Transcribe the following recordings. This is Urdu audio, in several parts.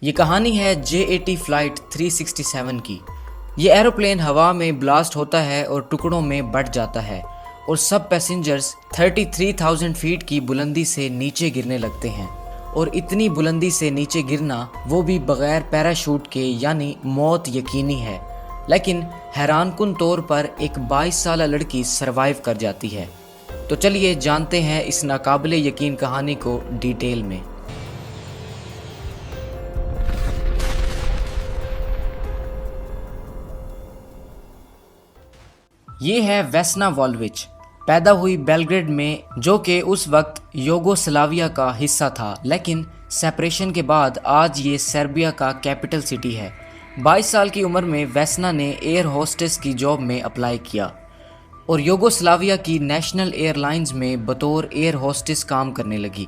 یہ کہانی ہے JAT فلائٹ 367 کی۔ یہ ایروپلین ہوا میں بلاسٹ ہوتا ہے اور ٹکڑوں میں بٹ جاتا ہے اور سب پیسنجرز 33,000 فیٹ کی بلندی سے نیچے گرنے لگتے ہیں، اور اتنی بلندی سے نیچے گرنا وہ بھی بغیر پیراشوٹ کے، یعنی موت یقینی ہے۔ لیکن حیران کن طور پر ایک 22 سالہ لڑکی سروائیو کر جاتی ہے۔ تو چلیے جانتے ہیں اس ناقابل یقین کہانی کو ڈیٹیل میں۔ یہ ہے ویسنا والوچ۔ پیدا ہوئی بیلگریڈ میں، جو کہ اس وقت یوگوسلاویا کا حصہ تھا، لیکن سیپریشن کے بعد آج یہ سربیا کا کیپٹل سٹی ہے۔ 22 سال کی عمر میں ویسنا نے ایئر ہوسٹس کی جاب میں اپلائی کیا اور یوگوسلاویا کی نیشنل ایئر لائنز میں بطور ایئر ہوسٹس کام کرنے لگی۔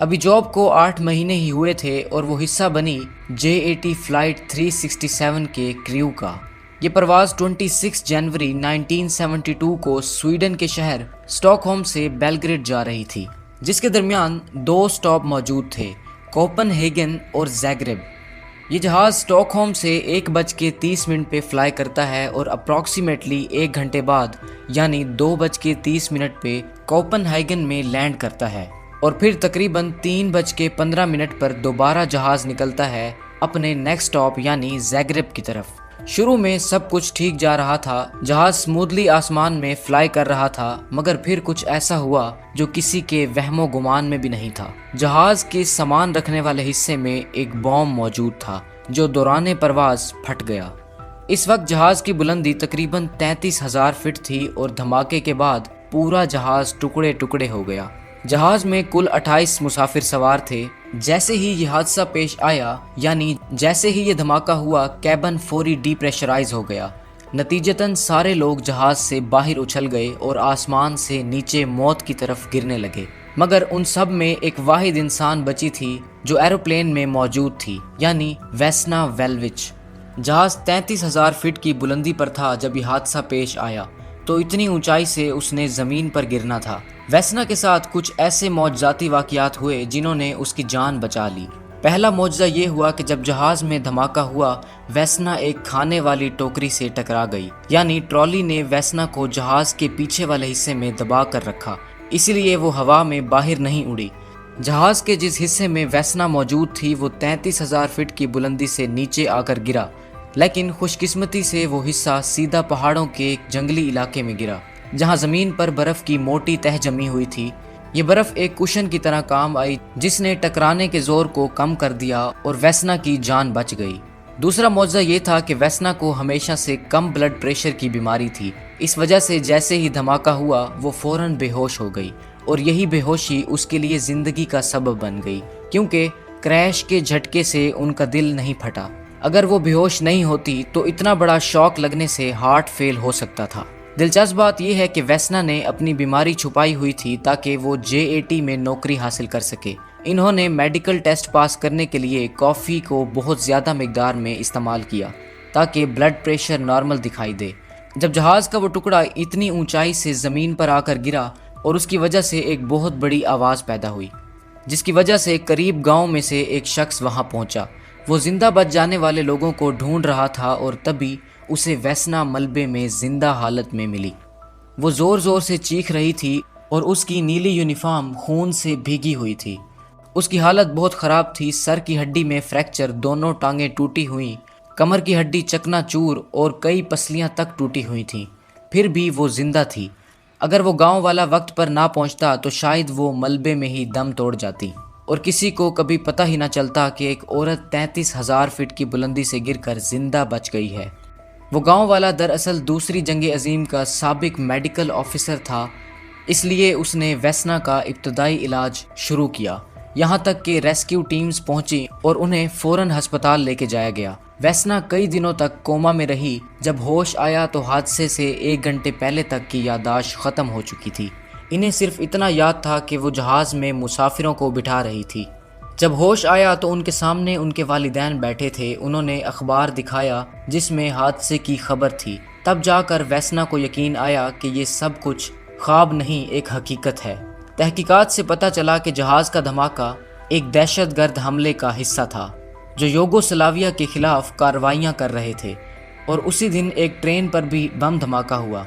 ابھی جاب کو 8 مہینے ہی ہوئے تھے اور وہ حصہ بنی JAT فلائٹ 367 کے کریو کا۔ یہ پرواز 26 جنوری 1972 کو سویڈن کے شہر اسٹاک ہوم سے بیلگریڈ جا رہی تھی، جس کے درمیان 2 سٹاپ موجود تھے، کوپن ہیگن اور زیگریب۔ یہ جہاز اسٹاک ہوم سے 1:30 پہ فلائی کرتا ہے اور اپروکسیمیٹلی 1 گھنٹے بعد یعنی 2:30 پہ کوپن ہیگن میں لینڈ کرتا ہے، اور پھر تقریباً 3:15 پر دوبارہ جہاز نکلتا ہے اپنے نیکسٹ سٹاپ یعنی زیگریب کی طرف۔ شروع میں سب کچھ ٹھیک جا رہا تھا، جہاز سموتھلی آسمان میں فلائی کر رہا تھا، مگر پھر کچھ ایسا ہوا جو کسی کے وہم و گمان میں بھی نہیں تھا۔ جہاز کے سامان رکھنے والے حصے میں ایک بام موجود تھا جو دوران پرواز پھٹ گیا۔ اس وقت جہاز کی بلندی تقریباً 33,000 فٹ تھی اور دھماکے کے بعد پورا جہاز ٹکڑے ٹکڑے ہو گیا۔ جہاز میں کل 28 مسافر سوار تھے۔ جیسے ہی یہ حادثہ پیش آیا، یعنی جیسے ہی یہ دھماکہ ہوا، کیبن فوری ڈی پریشرائز ہو گیا۔ نتیجتاً سارے لوگ جہاز سے باہر اچھل گئے اور آسمان سے نیچے موت کی طرف گرنے لگے، مگر ان سب میں ایک واحد انسان بچی تھی جو ایروپلین میں موجود تھی، یعنی ویسنا والوچ۔ جہاز 33,000 فٹ کی بلندی پر تھا جب یہ حادثہ پیش آیا، تو اتنی اونچائی سے اس نے زمین پر گرنا تھا۔ ویسنا کے ساتھ کچھ ایسے معجزاتی واقعات ہوئے جنہوں نے اس کی جان بچا لی۔ پہلا معجزہ یہ ہوا کہ جب جہاز میں دھماکہ ہوا، ویسنا ایک کھانے والی ٹوکری سے ٹکرا گئی، یعنی ٹرالی نے ویسنا کو جہاز کے پیچھے والے حصے میں دبا کر رکھا، اسی لیے وہ ہوا میں باہر نہیں اڑی۔ جہاز کے جس حصے میں ویسنا موجود تھی وہ 33,000 فٹ کی بلندی سے نیچے آ کر گرا، لیکن خوش قسمتی سے وہ حصہ سیدھا پہاڑوں کے ایک جنگلی علاقے میں گرا، جہاں زمین پر برف کی موٹی تہ جمی ہوئی تھی۔ یہ برف ایک کشن کی طرح کام آئی جس نے ٹکرانے کے زور کو کم کر دیا اور ویسنا کی جان بچ گئی۔ دوسرا معجزہ یہ تھا کہ ویسنا کو ہمیشہ سے کم بلڈ پریشر کی بیماری تھی، اس وجہ سے جیسے ہی دھماکہ ہوا وہ فوراً بے ہوش ہو گئی، اور یہی بے ہوشی اس کے لیے زندگی کا سبب بن گئی، کیونکہ کریش کے جھٹکے سے ان کا دل نہیں پھٹا۔ اگر وہ بے ہوش نہیں ہوتی تو اتنا بڑا شاک لگنے سے ہارٹ فیل ہو سکتا تھا۔ دلچسپ بات یہ ہے کہ ویسنا نے اپنی بیماری چھپائی ہوئی تھی تاکہ وہ JAT میں نوکری حاصل کر سکے۔ انہوں نے میڈیکل ٹیسٹ پاس کرنے کے لیے کافی کو بہت زیادہ مقدار میں استعمال کیا تاکہ بلڈ پریشر نارمل دکھائی دے۔ جب جہاز کا وہ ٹکڑا اتنی اونچائی سے زمین پر آ کر گرا اور اس کی وجہ سے ایک بہت بڑی آواز پیدا ہوئی، جس کی وجہ سے قریب گاؤں میں سے ایک شخص وہاں پہنچا۔ وہ زندہ بچ جانے والے لوگوں کو ڈھونڈ رہا تھا اور تبھی اسے ویسنا ملبے میں زندہ حالت میں ملی۔ وہ زور زور سے چیخ رہی تھی اور اس کی نیلی یونیفارم خون سے بھیگی ہوئی تھی۔ اس کی حالت بہت خراب تھی، سر کی ہڈی میں فریکچر، دونوں ٹانگیں ٹوٹی ہوئیں، کمر کی ہڈی چکنا چور اور کئی پسلیاں تک ٹوٹی ہوئی تھیں، پھر بھی وہ زندہ تھی۔ اگر وہ گاؤں والا وقت پر نہ پہنچتا تو شاید وہ ملبے میں ہی دم توڑ جاتی، اور کسی کو کبھی پتہ ہی نہ چلتا کہ ایک عورت 33,000 فٹ کی بلندی سے گر کر زندہ بچ گئی ہے۔ وہ گاؤں والا دراصل دوسری جنگ عظیم کا سابق میڈیکل آفیسر تھا، اس لیے اس نے ویسنا کا ابتدائی علاج شروع کیا، یہاں تک کہ ریسکیو ٹیمز پہنچی اور انہیں فوراً ہسپتال لے کے جایا گیا۔ ویسنا کئی دنوں تک کوما میں رہی۔ جب ہوش آیا تو حادثے سے 1 گھنٹے پہلے تک کی یادداشت ختم ہو چکی تھی۔ انہیں صرف اتنا یاد تھا کہ وہ جہاز میں مسافروں کو بٹھا رہی تھی۔ جب ہوش آیا تو ان کے سامنے ان کے والدین بیٹھے تھے۔ انہوں نے اخبار دکھایا جس میں حادثے کی خبر تھی۔ تب جا کر ویسنا کو یقین آیا کہ یہ سب کچھ خواب نہیں، ایک حقیقت ہے۔ تحقیقات سے پتہ چلا کہ جہاز کا دھماکہ ایک دہشت گرد حملے کا حصہ تھا۔ جو یوگوسلاویا کے خلاف کارروائیاں کر رہے تھے، اور اسی دن ایک ٹرین پر بھی بم دھماکہ ہوا۔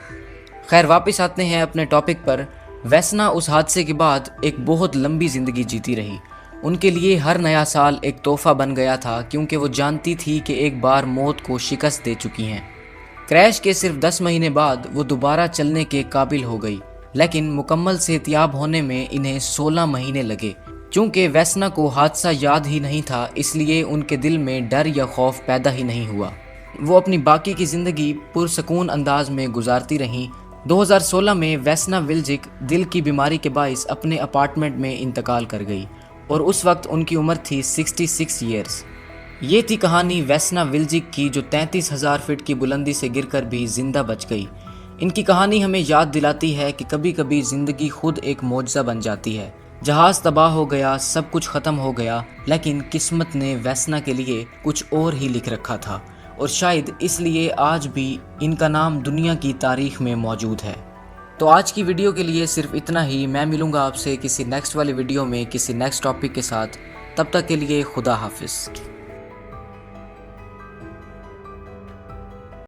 خیر واپس آتے ہیں اپنے ٹاپک پر۔ ویسنا اس حادثے کے بعد ایک بہت لمبی زندگی جیتی رہی۔ ان کے لیے ہر نیا سال ایک تحفہ بن گیا تھا، کیونکہ وہ جانتی تھی کہ ایک بار موت کو شکست دے چکی ہیں۔ کریش کے صرف 10 مہینے بعد وہ دوبارہ چلنے کے قابل ہو گئی، لیکن مکمل صحتیاب ہونے میں انہیں 16 مہینے لگے۔ چونکہ ویسنا کو حادثہ یاد ہی نہیں تھا، اس لیے ان کے دل میں ڈر یا خوف پیدا ہی نہیں ہوا۔ وہ اپنی باقی کی زندگی پرسکون انداز میں گزارتی رہیں۔ 2016 میں ویسنا ولجک دل کی بیماری کے باعث اپنے اپارٹمنٹ میں انتقال کر گئی، اور اس وقت ان کی عمر تھی 66 ایئرز۔ یہ تھی کہانی ویسنا ولجک کی، جو 33,000 فٹ کی بلندی سے گر کر بھی زندہ بچ گئی۔ ان کی کہانی ہمیں یاد دلاتی ہے کہ کبھی کبھی زندگی خود ایک معجزہ بن جاتی ہے۔ جہاز تباہ ہو گیا، سب کچھ ختم ہو گیا، لیکن قسمت نے ویسنا کے لیے کچھ اور ہی لکھ رکھا تھا، اور شاید اس لیے آج بھی ان کا نام دنیا کی تاریخ میں موجود ہے۔ تو آج کی ویڈیو کے لیے صرف اتنا ہی۔ میں ملوں گا آپ سے کسی نیکسٹ والی ویڈیو میں کسی نیکسٹ ٹاپک کے ساتھ۔ تب تک کے لیے خدا حافظ۔